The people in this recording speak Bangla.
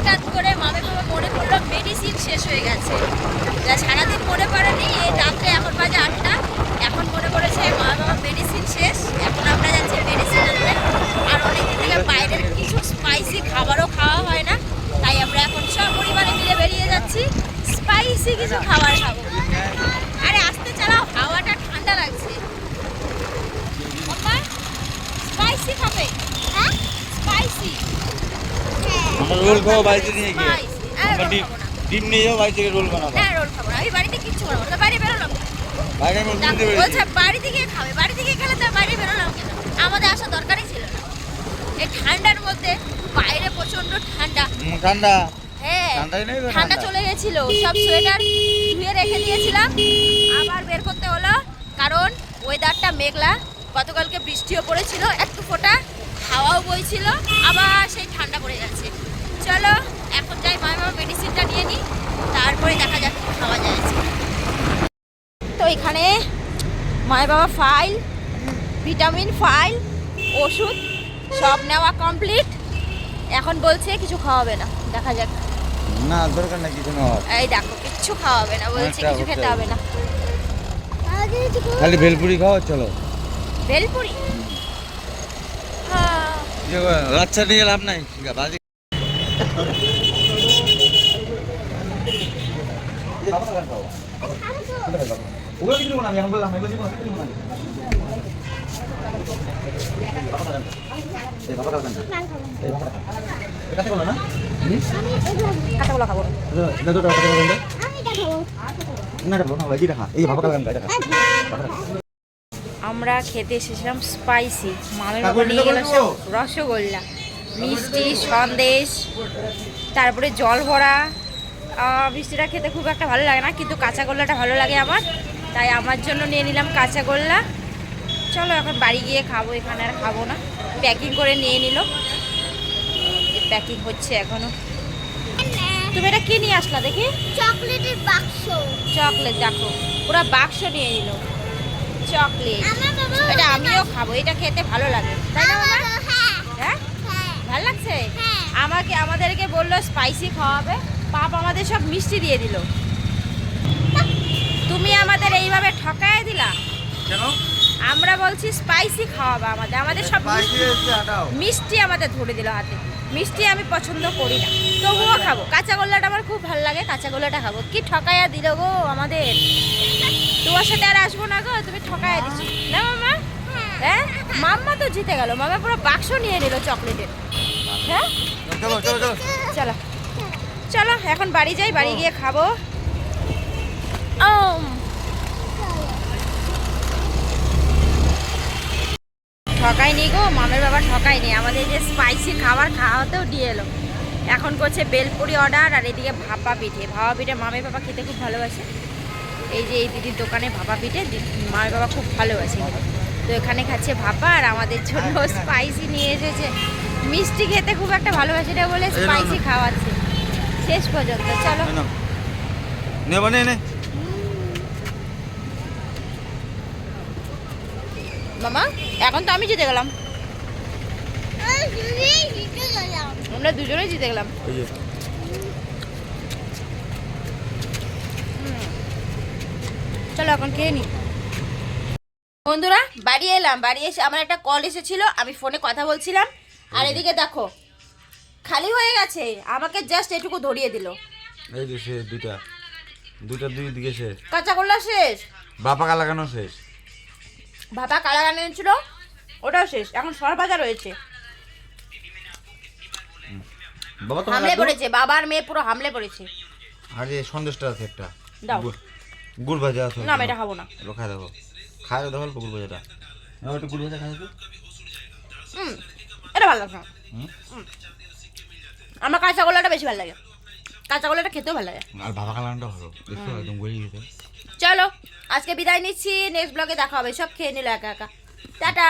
হঠাৎ করে মামে বাবা মনে পড়লো মেডিসিন শেষ হয়ে গেছে। যা সারাদিন মনে পড়েনি, এই রাত্রে এখন বাজে 8টা, এখন মনে পড়েছে মা বাবা মেডিসিন শেষ। এখন আমরা যাচ্ছি মেডিসিন আনতে। আর অনেকদিন থেকে বাইরের কিছু স্পাইসি খাবারও খাওয়া হয় না, তাই আমরা এখন সব পরিবারে মিলে বেরিয়ে যাচ্ছি স্পাইসি কিছু খাবার খাবো। আরে আস্তে চালাও, হাওয়াটা ঠান্ডা লাগছে। স্পাইসি খাবে? হ্যাঁ স্পাইসি। আমরা রোল খাবো বাড়িতে নিয়ে গিয়ে। আমরা ডিম নিয়ে যাবো বাড়ি থেকে রোল বানাবো। না রোল খাবো না, আমি বাড়িতে কিচ্ছু বানাবো না। বাইরে বেরোলাম বাইরে আমি কিনতে পেরেছি। বলছে বাড়িতে গিয়ে খাবে, বাড়িতে গিয়ে খেলে তার বাইরে বেরোলাম কেন? আমাদের আসার দরকারই ছিল না এই ঠান্ডার মধ্যে। বাইরে প্রচন্ড ঠান্ডা। ঠান্ডা? হ্যাঁ ঠান্ডাই নেই তো, ঠান্ডা চলে গেছিল। সব সোয়েটার ধুয়ে রেখে দিয়েছিলাম, আবার বের করতে হলো কারণ ওয়েদারটা মেঘলা। গতকালকে বৃষ্টিও পড়েছিল একটু ফোঁটা, হাওয়াও বইছিল, আবার সেই ঠান্ডা পড়ে যাচ্ছে। চলো এখন যাই মা বাবা মেডিসিনটা নিয়ে নিই, তারপরে দেখা যাক কি খাওয়া যায়। তো এখানে মায়ের বাবা ফাইল, ভিটামিন ফাইল, ওষুধ সব নেওয়া কমপ্লিট। এখন বলছে কিছু খাওয়াবে না, দেখা যাক। না দরকার না কিছু না। এই দেখো কিচ্ছু খাওয়াবে না, বলছে কিছু খেতে হবে না। খালি ভেলপুরি খাও চলো। ভেলপুরি? হ্যাঁ আচ্ছা নিয়ে লাভ নাই। বাজি ওগুলো কিছু না, আমি এখন বললাম এগুলো কিছু না। কাঁচাগুলো খাবো আমরা খেতে এসেছিলাম স্পাইসি। মামের বাবা নিয়ে গেল সব রসগোল্লা, মিষ্টি, সন্দেশ, তারপরে জল ভরা। মিষ্টিটা খেতে খুব একটা ভালো লাগে না, কিন্তু কাঁচাগোল্লাটা ভালো লাগে আমার, তাই আমার জন্য নিয়ে নিলাম কাঁচাগোল্লা। চলো এখন বাড়ি গিয়ে খাবো, এখানে আর খাবো না। প্যাকিং করে নিয়ে নিল, প্যাকিং হচ্ছে এখনো। তুমি এটা কি নিয়ে আসলা দেখি? চকলেটের বাক্স। চকলেট দেখো, পুরো বাক্স নিয়ে নিল চকলেট। এটা আমিও খাবো, এটা খেতে ভালো লাগে তাই না বাবা? হ্যাঁ ভালো লাগছে। আমাদেরকে বললো স্পাইসি খাওয়াবে, পাপ আমাদের সব মিষ্টি দিয়ে দিল। তুমি আমাদের এইভাবে ঠকায় দিলা কেন? আমরা বলছি স্পাইসি খাওয়াবে আমাদের সব মিষ্টি আমাদের ধরে দিল হাতে। মিষ্টি আমি পছন্দ করি না, তবুও খাবো। কাঁচাগোল্লাটা আমার খুব ভালো লাগে, কাঁচাগোল্লাটা খাবো। কি ঠকাইয়া দিল গো আমাদের। তোমার সাথে আর আসবো না গো, তুমি ঠকাইয়া দিচ্ছ না মামা। হ্যাঁ মাম্মা তো জিতে গেল, মামা পুরো বাক্স নিয়ে নিল চকলেটের। হ্যাঁ চলো চলো চলো চলো চলো এখন বাড়ি যাই, বাড়ি গিয়ে খাবো। ঠকাইনি গো, মামের বাবা ঠকাইনি, আমাদের যে স্পাইসি খাবার খাওয়াতেও দিয়ে এলো। এখন করছে বেলপুরি অর্ডার, আর এদিকে ভাপা পিঠে। ভাপা পিঠে মামের বাবা খেতে খুব ভালোবাসে। এই যে এই দিদির দোকানে ভাপা পিঠে মামের বাবা খুব ভালোবাসে, তো এখানে খাচ্ছে ভাপা। আর আমাদের জন্য স্পাইসি নিয়ে এসেছে। মিষ্টি খেতে খুব একটা ভালোবাসে, এটা বলে স্পাইসি খাওয়াচ্ছে শেষ পর্যন্ত। চলো নেব নে মামা, এখন তো আমি জিতে গেলাম, আমরা দুজনেই জিতে গেলাম। চলো এখন খেয়ে নি। বন্ধুরা বাড়ি এলাম, বাড়ি এসে আমার একটা কল এসেছিল, আমি ফোনে কথা বলছিলাম। আর এদিকে দেখো খালি হয়ে গেছে, আমাকে জাস্ট এটুকু ধরিয়ে দিল। এই যে শেষ দুইটা দুই দিকে শেষ। কাঁচাগোল্লা শেষ, বাপাকা লাগানো শেষ, ভাপা কালা গানে ছিল ওটাও শেষ, এখন সরভাজা রয়েছে। বাবা তো হামলে পড়েছে, বাবার মেয়ে পুরো হামলে পড়েছে। আরে সন্দেশটা আছে একটা, দাও। গুড় ভাজা আছে না আমি এটা খাবো না। খাই দেখো, খাই দেখো অল্প গুড় ভাজাটা। একটু গুড় ভাজা খাই তো। এটা ভালো লাগে না। আমার কাঁচাগোল্লাটা বেশি ভালো লাগে, কাঁচাগোল্লাটা খেতেও ভালো লাগে। আর বাবা কালানটা ভালো, একদম গড়িয়ে গেছে। চলো আজকে বিদায় নিচ্ছি, নেক্সট ব্লগে দেখা হবে। সব খেয়ে নিল একা একা, টাটা।